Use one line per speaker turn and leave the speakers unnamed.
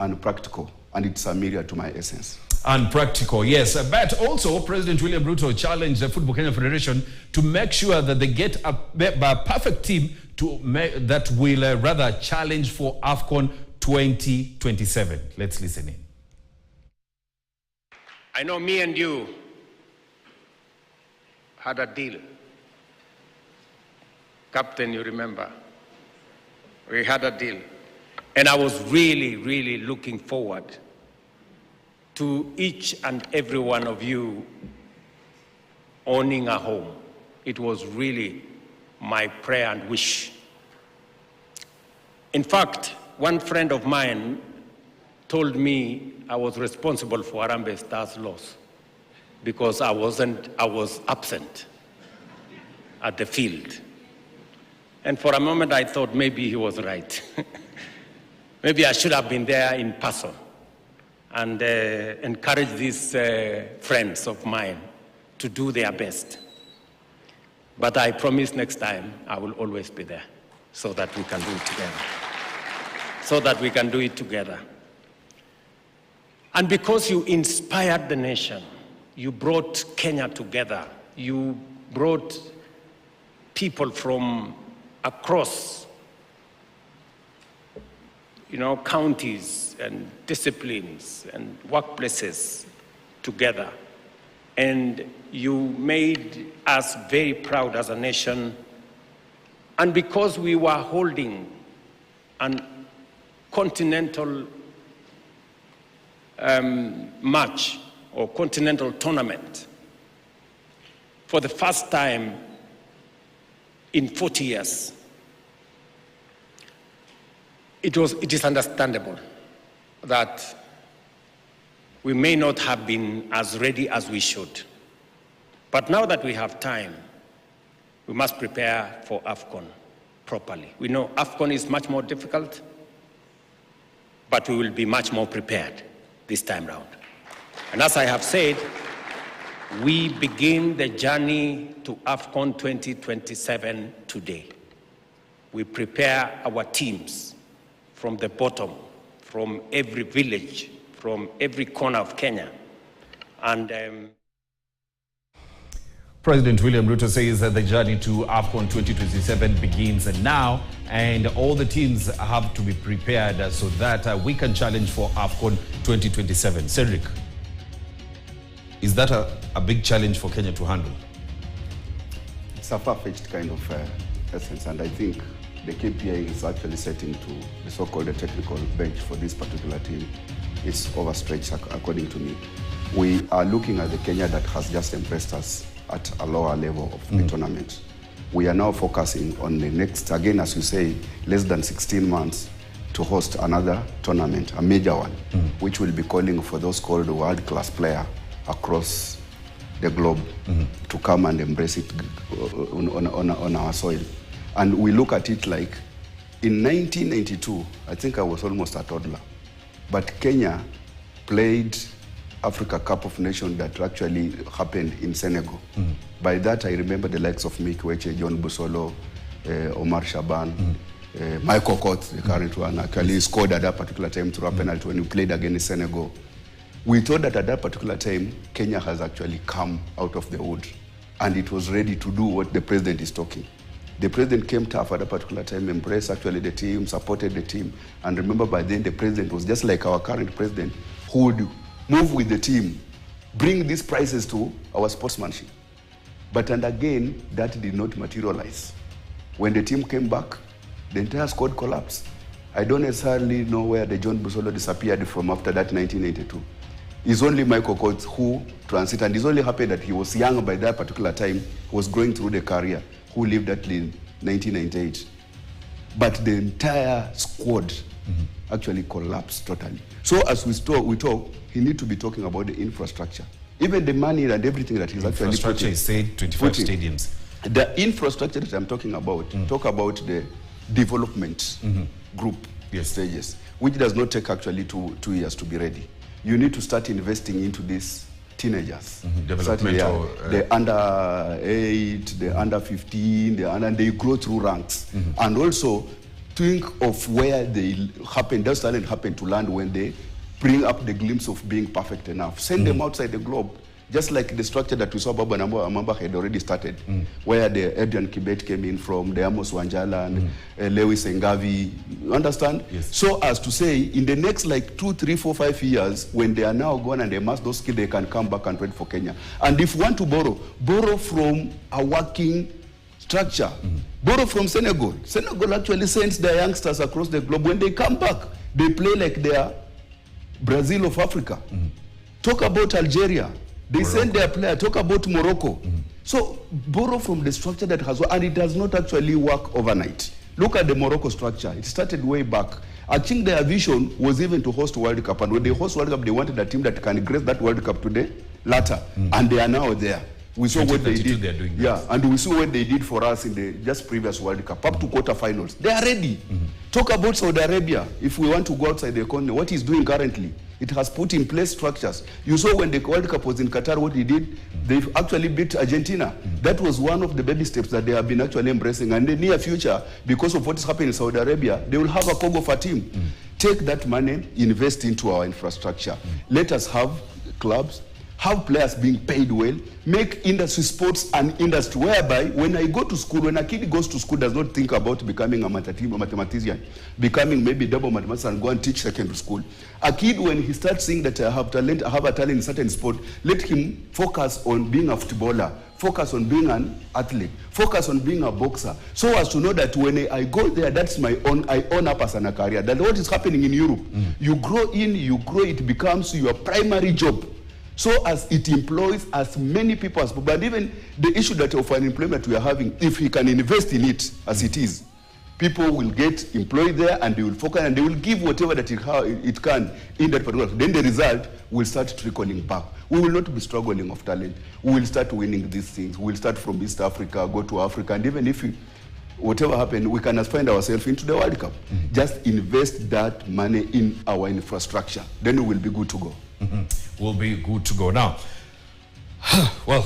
and practical, and it's a mirror to my essence.
And practical, yes. But also, President William Ruto challenged the Football Kenya Federation to make sure that they get a perfect team that will rather challenge for AFCON 2027. Let's listen in.
I know me and you had a deal. Captain, you remember? We had a deal. And I was really, really looking forward to each and every one of you owning a home. It was really my prayer and wish. In fact, one friend of mine told me I was responsible for Harambee Stars' loss because I was absent at the field. And for a moment I thought maybe he was right. Maybe I should have been there in person and encourage these friends of mine to do their best. But I promise next time I will always be there so that we can do it together. And because you inspired the nation, you brought Kenya together, you brought people from across counties and disciplines and workplaces together. And you made us very proud as a nation. And because we were holding an continental match or continental tournament for the first time in 40 years, it is understandable that we may not have been as ready as we should. But now that we have time, we must prepare for AFCON properly. We know AFCON is much more difficult, but we will be much more prepared this time round. And as I have said, we begin the journey to AFCON 2027 today. We prepare our teams from the bottom, from every village, from every corner of Kenya. And
President William Ruto says that the journey to AFCON 2027 begins now, and all the teams have to be prepared so that we can challenge for AFCON 2027. Cedric, is that a big challenge for Kenya to handle?
It's a far-fetched kind of essence, and I think the KPI is actually setting to the so-called technical bench for this particular team is overstretched, according to me. We are looking at the Kenya that has just impressed us at a lower level of the tournament. We are now focusing on the next, again, as you say, less than 16 months to host another tournament, a major one, which will be calling for those called world-class players across the globe to come and embrace it on our soil. And we look at it like, in 1992, I think I was almost a toddler, but Kenya played Africa Cup of Nations that actually happened in Senegal. By that, I remember the likes of Mick Weche, John Busolo, Omar Shaban, Michael Court, the current one, actually scored at that particular time through a penalty when we played against Senegal. We thought that at that particular time, Kenya has actually come out of the wood, and it was ready to do what the president is talking. The president came tough at that particular time, embraced actually the team, supported the team. And remember, by then, the president was just like our current president, who would move with the team, bring these prizes to our sportsmanship. And again, that did not materialize. When the team came back, the entire squad collapsed. I don't necessarily know where the John Busolo disappeared from after that 1982. It's only Michael Coates who transited, and it's only happened that he was young by that particular time, he was going through the career, who lived actually in 1998. But the entire squad actually collapsed totally. So as we talk, he needs to be talking about the infrastructure. Even the money and everything that he's actually
infrastructure is said 25 stadiums.
The infrastructure that I'm talking about, talk about the development group stages, which does not take actually two years to be ready. You need to start investing into these teenagers.
Developmental,
the under 8, the under 15, and they grow through ranks. And also think of where they happen, those talent happen to land when they bring up the glimpse of being perfect enough. Send them outside the globe. Just like the structure that we saw Baba Amamba had already started, where the Adrian Kibet came in from, the Amos Wanjala and Lewis Ngavi, you understand?
Yes.
So as to say, in the next like 2, 3, 4, 5 years, when they are now gone and they master those skills, they can come back and trade for Kenya. And if you want to borrow from a working structure. Borrow from Senegal. Senegal actually sends their youngsters across the globe. When they come back, they play like they are Brazil of Africa. Talk about Algeria. They send their player. Talk about Morocco. So borrow from the structure that has, and it does not actually work overnight. Look at the Morocco structure. It started way back. I think their vision was even to host World Cup. And when they host World Cup, they wanted a team that can grace that World Cup today, latter. And they are now there. We saw what they did. And we saw what they did for us in the just previous World Cup, up to quarterfinals. They are ready. Talk about Saudi Arabia. If we want to go outside the economy, what he's doing currently, it has put in place structures. You saw when the World Cup was in Qatar, what he did, they actually beat Argentina. That was one of the baby steps that they have been actually embracing. And in the near future, because of what is happening in Saudi Arabia, they will have a COGOFA team. Take that money, invest into our infrastructure. Let us have clubs, have players being paid well, make industry sports an industry whereby when I go to school, when a kid goes to school, does not think about becoming a mathematician, becoming maybe double mathematics and go and teach secondary school. A kid, when he starts seeing that I have a talent in certain sport, let him focus on being a footballer, focus on being an athlete, focus on being a boxer, so as to know that when I go there, that's my own, I own up as a career. That what is happening in Europe, you grow, it becomes your primary job. So as it employs as many people as possible. But even the issue that of unemployment we are having, if he can invest in it as it is, people will get employed there and they will focus and they will give whatever that it can in that particular. Then the result will start trickling back. We will not be struggling of talent. We will start winning these things. We will start from East Africa, go to Africa, and even if whatever happens, we can find ourselves into the World Cup. Just invest that money in our infrastructure. Then we will be good to go.
We'll be good to go. Now, well,